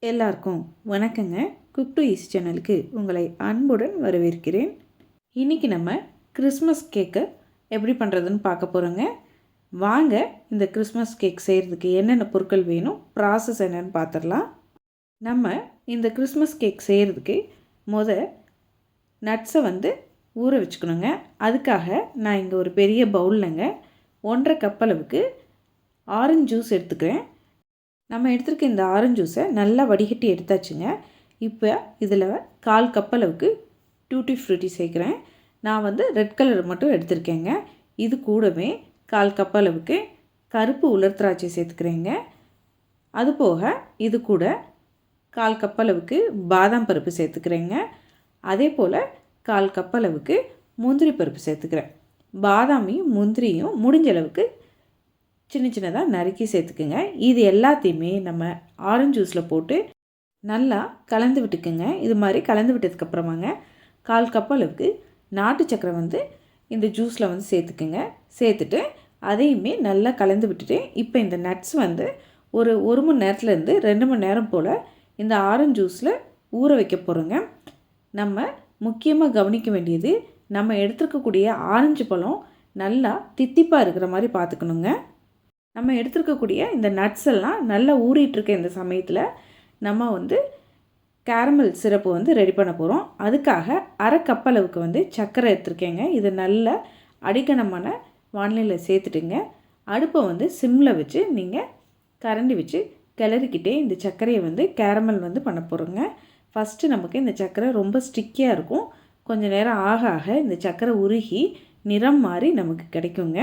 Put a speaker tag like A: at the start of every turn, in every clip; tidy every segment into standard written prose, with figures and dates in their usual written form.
A: எல்லாருக்கும் வணக்கங்க. Cook to ease சேனலுக்கு உங்களை அன்புடன் வரவேற்கிறேன். இன்றைக்கி நம்ம கிறிஸ்மஸ் கேக்கை எப்படி பண்ணுறதுன்னு பார்க்க போகிறோங்க. வாங்க இந்த கிறிஸ்மஸ் கேக் செய்கிறதுக்கு என்னென்ன பொருட்கள் வேணும், ப்ராசஸ் என்னென்னு பார்த்துடலாம். நம்ம இந்த கிறிஸ்மஸ் கேக் செய்கிறதுக்கு நட்ஸை ஊற வச்சுக்கணுங்க. அதுக்காக நான் இங்கே ஒரு பெரிய பவுல்லங்க 1.5 கப் அளவுக்கு ஆரஞ்சு ஜூஸ் எடுத்துக்கிறேன். நம்ம எடுத்துருக்க இந்த ஆரஞ்சு ஜூஸை நல்லா வடிகட்டி எடுத்தாச்சுங்க. இப்போ இதில் 1/4 கப் அளவுக்கு டூட்டி ஃப்ரூட்டி சேர்க்குறேன். நான் ரெட் கலர் மட்டும் எடுத்திருக்கேங்க. இது கூடவே 1/4 கப் அளவுக்கு கருப்பு உலர் திராட்சை சேர்த்துக்கிறேங்க. அதுபோக இது கூட 1/4 கப் அளவுக்கு பாதாம் பருப்பு சேர்த்துக்கிறேங்க. அதே போல் 1/4 கப் அளவுக்கு முந்திரி பருப்பு சேர்த்துக்கிறேன். பாதாமையும் முந்திரியும் முடிஞ்ச அளவுக்கு சின்ன சின்னதாக நறுக்கி சேர்த்துக்குங்க. இது எல்லாத்தையுமே நம்ம ஆரஞ்சு ஜூஸில் போட்டு நல்லா கலந்து விட்டுக்குங்க. இது மாதிரி கலந்து விட்டதுக்கப்புறமாங்க 1/4 கப் அளவுக்கு நாட்டு சக்கரை இந்த ஜூஸில் சேர்த்துக்குங்க. சேர்த்துட்டு அதையுமே நல்லா கலந்து விட்டுட்டு இப்போ இந்த நட்ஸ் ஒரு 1 மணி நேரத்துலேருந்து 2 மணி நேரம் போல் இந்த ஆரஞ்சு ஜூஸில் ஊற வைக்க போகிறோங்க. நம்ம முக்கியமாக கவனிக்க வேண்டியது, நம்ம எடுத்துருக்கக்கூடிய ஆரஞ்சு பழம் நல்லா தித்திப்பாக இருக்கிற மாதிரி பார்த்துக்கணுங்க. நம்ம எடுத்துருக்கக்கூடிய இந்த நட்ஸ் எல்லாம் நல்லா ஊறிட்டுருக்க இந்த சமயத்தில் நம்ம கேரமல் சிரப்பு ரெடி பண்ண போகிறோம். அதுக்காக 1/2 கப் அளவுக்கு சர்க்கரை எடுத்துருக்கேங்க. இதை நல்ல அடிக்கனமான வானிலையில் சேர்த்துட்டுங்க. அடுப்பை சிம்மில் வச்சு நீங்கள் கரண்டி வச்சு கிளறிக்கிட்டே இந்த சர்க்கரையை கேரமல் பண்ண போகிறோங்க. ஃபஸ்ட்டு நமக்கு இந்த சர்க்கரை ரொம்ப ஸ்டிக்கியாக இருக்கும். கொஞ்சம் நேரம் ஆக ஆக இந்த சர்க்கரை உருகி நிறம் மாறி நமக்கு கிடைக்குங்க.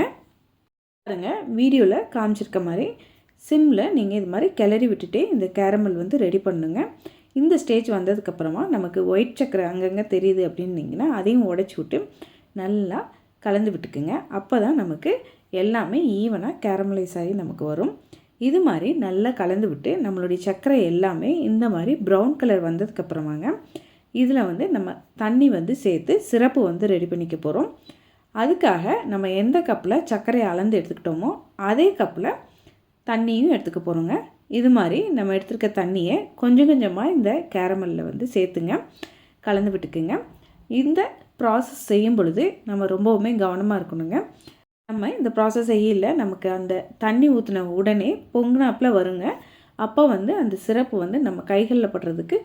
A: பாருங்க, வீடியோவில் காமிச்சிருக்க மாதிரி சிம்மில் நீங்கள் இது மாதிரி கிளறி விட்டுட்டே இந்த கேரமல் ரெடி பண்ணுங்க. இந்த ஸ்டேஜ் வந்ததுக்கப்புறமா நமக்கு ஒயிட் சக்கரை அங்கங்கே தெரியுது அப்படின்னீங்கன்னா அதையும் உடச்சி விட்டு நல்லா கலந்து விட்டுக்குங்க. அப்போ தான் நமக்கு எல்லாமே ஈவனாக கேரமலைஸ் ஆகி நமக்கு வரும். இது மாதிரி நல்லா கலந்து விட்டு நம்மளுடைய சர்க்கரை எல்லாமே இந்த மாதிரி ப்ரௌன் கலர் வந்ததுக்கப்புறமாங்க இதில் நம்ம தண்ணி சேர்த்து சிரப்பு ரெடி பண்ணிக்க போகிறோம். அதுக்காக நம்ம எந்த கப்பில் சர்க்கரையை அளந்து எடுத்துக்கிட்டோமோ அதே கப்பில் தண்ணியும் எடுத்துக்க போகிறோங்க. இது மாதிரி நம்ம எடுத்துருக்க தண்ணியை கொஞ்சம் கொஞ்சமாக இந்த கேரமலில் சேர்த்துங்க, கலந்து விட்டுக்குங்க. இந்த ப்ராசஸ் செய்யும் பொழுது நம்ம ரொம்பவுமே கவனமாக இருக்கணுங்க. நம்ம இந்த ப்ராசஸ் செய்யல நமக்கு அந்த தண்ணி ஊற்றின உடனே பொங்கினாப்பில் வருங்க. அப்போ அந்த சிரப்பு நம்ம கைகளில் படுறதுக்கு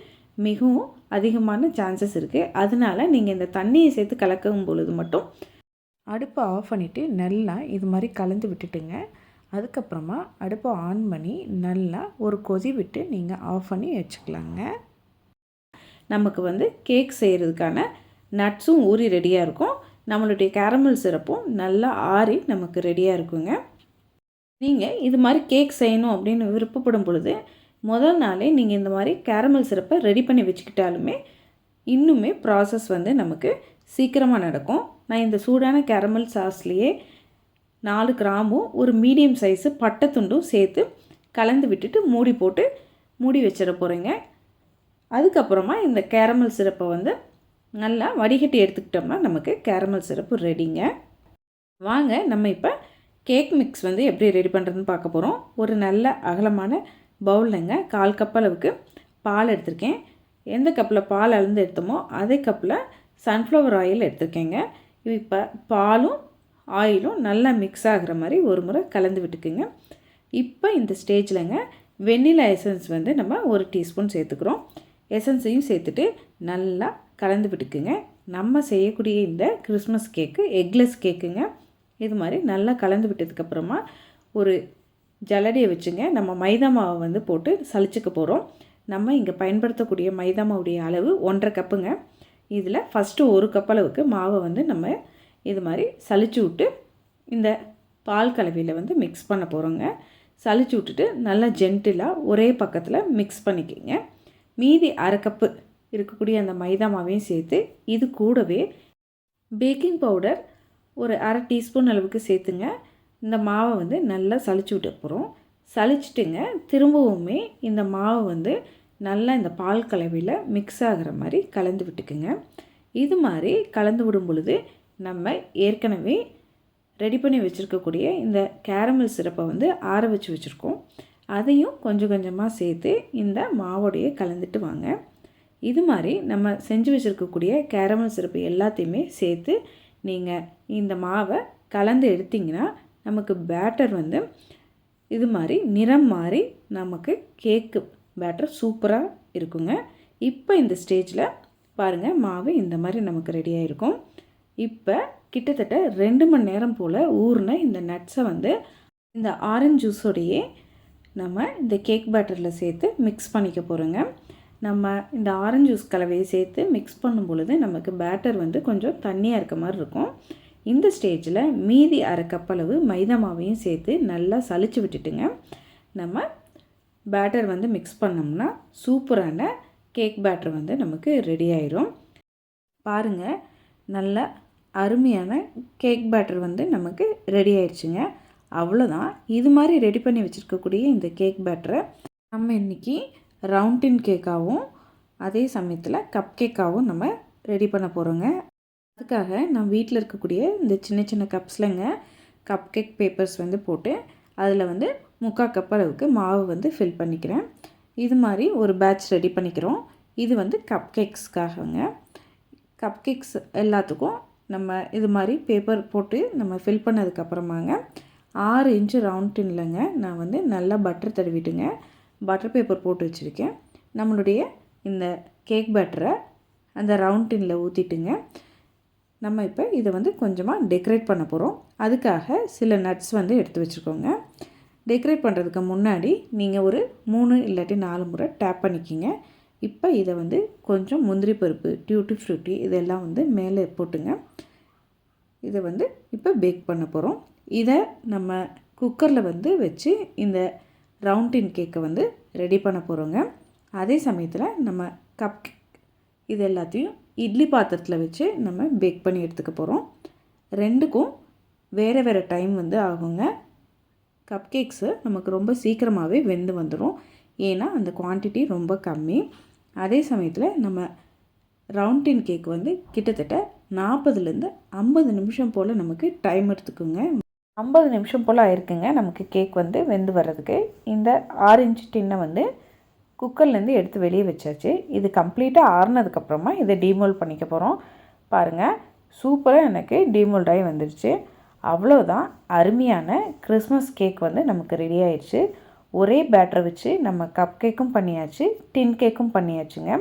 A: மிகவும் அதிகமான சான்சஸ் இருக்குது. அதனால் நீங்கள் இந்த தண்ணியை சேர்த்து கலக்கும் பொழுது மட்டும் அடுப்பை ஆஃப் பண்ணிவிட்டு நல்லா இது மாதிரி கலந்து விட்டுட்டுங்க. அதுக்கப்புறமா அடுப்பை ஆன் பண்ணி நல்லா ஒரு கொதி விட்டு நீங்கள் ஆஃப் பண்ணி வச்சுக்கலாங்க. நமக்கு கேக் செய்கிறதுக்கான நட்ஸும் ஊறி ரெடியாக இருக்கும். நம்மளுடைய கேரமல் சிரப்பும் நல்லா ஆறி நமக்கு ரெடியாக இருக்குங்க. நீங்கள் இது மாதிரி கேக் செய்யணும் அப்படின்னு விருப்பப்படும் பொழுது முதல் நாளே நீங்கள் இந்த மாதிரி கேரமல் சிரப்பை ரெடி பண்ணி வச்சுக்கிட்டாலுமே இன்னுமே ப்ராசஸ் நமக்கு சீக்கிரமாக நடக்கும். நான் இந்த சூடான கேரமல் சாஸ்லேயே 4 கிராம்பும் ஒரு மீடியம் சைஸு பட்டை துண்டும் சேர்த்து கலந்து விட்டுட்டு மூடி வச்சிட போகிறேங்க. அதுக்கப்புறமா இந்த கேரமல் சிரப்பை நல்லா வடிகட்டி எடுத்துக்கிட்டோம்னா நமக்கு கேரமல் சிரப்பு ரெடிங்க. வாங்க நம்ம இப்போ கேக் மிக்ஸ் எப்படி ரெடி பண்ணுறதுன்னு பார்க்க போகிறோம். ஒரு நல்ல அகலமான பவுல்லைங்க 1/4 கப் அளவுக்கு பால் எடுத்திருக்கேன். எந்த கப்பில் பால் அளந்து எடுத்தோமோ அதே கப்பில் சன்ஃப்ளவர் ஆயில் எடுத்துருக்கேங்க. இப்போ பாலும் ஆயிலும் நல்லா மிக்ஸ் ஆகிற மாதிரி ஒரு முறை கலந்து விட்டுக்குங்க. இப்போ இந்த ஸ்டேஜில்ங்க வெண்ணிலா எசன்ஸ் நம்ம 1 டீஸ்பூன் சேர்த்துக்கிறோம். எசன்ஸையும் சேர்த்துட்டு நல்லா கலந்து விட்டுக்குங்க. நம்ம செய்யக்கூடிய இந்த கிறிஸ்மஸ் கேக்கு எக்லெஸ் கேக்குங்க. இது மாதிரி நல்லா கலந்து விட்டதுக்கப்புறமா ஒரு ஜல்லடியை வச்சுங்க நம்ம மைதா மாவை போட்டு சலிச்சுக்க போகிறோம். நம்ம இங்கே பயன்படுத்தக்கூடிய மைதா மாவுடைய அளவு 1.5 கப்புங்க. இதில் ஃபஸ்ட்டு 1 கப் அளவுக்கு மாவை நம்ம இது மாதிரி சலிச்சு விட்டு இந்த பால் கலவையில் மிக்ஸ் பண்ண போகிறோங்க. சலிச்சு விட்டுட்டு நல்லா ஜென்டிலாக ஒரே பக்கத்தில் மிக்ஸ் பண்ணிக்கோங்க. மீதி 1/2 கப்பு இருக்கக்கூடிய அந்த மைதா மாவையும் சேர்த்து இது கூடவே பேக்கிங் பவுடர் ஒரு 1/2 டீஸ்பூன் அளவுக்கு சேர்த்துங்க. இந்த மாவை நல்லா சலிச்சு விட்டு போகிறோம். சலிச்சுட்டுங்க திரும்பவுமே இந்த மாவை நல்லா இந்த பால் கலவையில் மிக்ஸ் ஆகிற மாதிரி கலந்து விட்டுக்குங்க. இது மாதிரி கலந்து விடும் பொழுது நம்ம ஏற்கனவே ரெடி பண்ணி வச்சுருக்கக்கூடிய இந்த கேரமல் சிரப்பை ஆற வச்சுருக்கோம். அதையும் கொஞ்சம் கொஞ்சமாக சேர்த்து இந்த மாவோடையே கலந்துட்டு வாங்க. இது மாதிரி நம்ம செஞ்சு வச்சுருக்கக்கூடிய கேரமல் சிரப்பு எல்லாத்தையுமே சேர்த்து நீங்கள் இந்த மாவை கலந்து எடுத்திங்கன்னா நமக்கு பேட்டர் வந்து இது மாதிரி நிறம் மாறி நமக்கு கேக்கு பேட்டர் சூப்பராக இருக்குங்க. இப்போ இந்த ஸ்டேஜில் பாருங்கள், மாவு இந்த மாதிரி நமக்கு ரெடியாக இருக்கும். இப்போ கிட்டத்தட்ட 2 மணி நேரம் போல் ஊறின இந்த நட்ஸை வந்து இந்த ஆரஞ்சு ஜூஸோடையே நம்ம இந்த கேக் பேட்டரில் சேர்த்து மிக்ஸ் பண்ணிக்க போகிறோங்க. நம்ம இந்த ஆரஞ்சு ஜூஸ் கலவையை சேர்த்து மிக்ஸ் பண்ணும் பொழுது நமக்கு பேட்டர் வந்து கொஞ்சம் தண்ணியாக இருக்க மாதிரி இருக்கும். இந்த ஸ்டேஜில் மீதி அரை கப் அளவு மைதா மாவையும் சேர்த்து நல்லா சலிச்சு விட்டுட்டுங்க நம்ம பேட்டர் வந்து மிக்ஸ் பண்ணோம்னா சூப்பரான கேக் பேட்டர் வந்து நமக்கு ரெடி ஆயிரும். பாருங்கள், நல்ல அருமையான கேக் பேட்டர் வந்து நமக்கு ரெடி ஆயிடுச்சுங்க. அவ்வளோதான். இது மாதிரி ரெடி பண்ணி வச்சுருக்கக்கூடிய இந்த கேக் பேட்டரை நம்ம இன்றைக்கி ரவுண்டின் கேக்காகவும் அதே சமயத்தில் கப் கேக்காகவும் நம்ம ரெடி பண்ண போகிறோங்க. அதுக்காக நான் வீட்டில் இருக்கக்கூடிய இந்த சின்ன சின்ன கப்ஸ்லங்க கப் கேக் பேப்பர்ஸ் வந்து போட்டு அதில் வந்து 3/4 கப் அளவுக்கு மாவு வந்து ஃபில் பண்ணிக்கிறேன். இது மாதிரி ஒரு பேட்ச் ரெடி பண்ணிக்கிறோம். இது வந்து கப் கேக்ஸ்க்காகங்க. கப் கேக்ஸ் எல்லாத்துக்கும் நம்ம இது மாதிரி பேப்பர் போட்டு நம்ம ஃபில் பண்ணதுக்கப்புறமாங்க 6 இன்ச்சு ரவுண்ட் டின்லங்க நான் வந்து நல்லா பட்டர் தடவிட்டுங்க பட்டர் பேப்பர் போட்டு வச்சுருக்கேன். நம்மளுடைய இந்த கேக் பேட்டரை அந்த ரவுண்ட் டின்னில் ஊற்றிட்டுங்க நம்ம இப்போ இதை வந்து கொஞ்சமாக டெக்கரேட் பண்ண போகிறோம். அதுக்காக சில நட்ஸ் வந்து எடுத்து வச்சுருக்கோங்க. டெக்கரேட் பண்ணுறதுக்கு முன்னாடி நீங்கள் ஒரு 3 இல்லாட்டி 4 முறை டேப் பண்ணிக்கிங்க. இப்போ இதை வந்து கொஞ்சம் முந்திரி பருப்பு, டியூட்டி ஃப்ரூட்டி இதெல்லாம் வந்து மேலே போட்டுங்க. இதை வந்து இப்போ பேக் பண்ண போகிறோம். இதை நம்ம குக்கரில் வந்து வச்சு இந்த ரவுண்டின் கேக்கை வந்து ரெடி பண்ண போகிறோங்க. அதே சமயத்தில் நம்ம கப் கேக் இது எல்லாத்தையும் இட்லி பாத்திரத்தில் வச்சு நம்ம பேக் பண்ணி எடுத்துக்க போகிறோம். ரெண்டுக்கும் வேறு வேறு டைம் வந்து ஆகுங்க. கப் கேக்ஸு நமக்கு ரொம்ப சீக்கிரமாகவே வெந்து வந்துடும், ஏன்னா அந்த குவான்டிட்டி ரொம்ப கம்மி. அதே சமயத்தில் நம்ம ரவுண்டின் கேக் வந்து கிட்டத்தட்ட 40லேருந்து 50 நிமிஷம் போல் நமக்கு டைம் எடுத்துக்குங்க. 50 நிமிஷம் போல் ஆயிருக்குங்க நமக்கு கேக் வந்து வெந்து வர்றதுக்கு. இந்த 6 இன்ச் டின்னை வந்து குக்கர்லேருந்து எடுத்து வெளியே வச்சாச்சு. இது கம்ப்ளீட்டாக ஆறுனதுக்கப்புறமா இதை டீமோல்ட் பண்ணிக்க போகிறோம். பாருங்கள், சூப்பராக எனக்கு டீமோல்ட் ஆகி வந்துடுச்சு. அவ்வளோதான், அருமையான கிறிஸ்மஸ் கேக் வந்து நமக்கு ரெடி ஆயிடுச்சு. ஒரே பேட்டரை வச்சு நம்ம கப் கேக்கும் பண்ணியாச்சு, டின் கேக்கும் பண்ணியாச்சுங்க.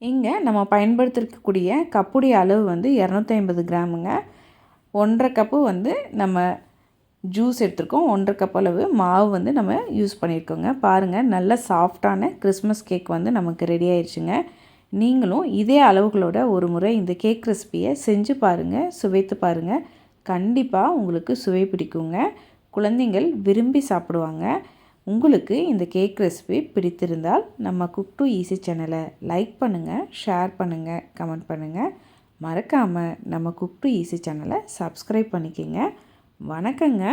A: இங்கே நம்ம பயன்படுத்திருக்கக்கூடிய கப்புடைய அளவு வந்து 250 கிராமுங்க. 1/2 கப்பு வந்து நம்ம ஜூஸ் எடுத்துருக்கோம். 1/2 கப் அளவு மாவு வந்து நம்ம யூஸ் பண்ணியிருக்கோங்க. பாருங்கள், நல்ல சாஃப்டான கிறிஸ்மஸ் கேக் வந்து நமக்கு ரெடி ஆயிடுச்சுங்க. நீங்களும் இதே அளவுகளோட ஒரு முறை இந்த கேக் ரெசிபியை செஞ்சு பாருங்கள், சுவைத்து பாருங்கள். கண்டிப்பாக உங்களுக்கு சுவை பிடிக்குங்க. குழந்தைகள் விரும்பி சாப்பிடுவாங்க. உங்களுக்கு இந்த கேக் ரெசிபி பிடித்திருந்தால் நம்ம குக் டு ஈஸி சேனலை லைக் பண்ணுங்கள், ஷேர் பண்ணுங்கள், கமெண்ட் பண்ணுங்கள். மறக்காமல் நம்ம குக் டு ஈஸி சேனலை சப்ஸ்கிரைப் பண்ணிக்கோங்க. வணக்கங்க.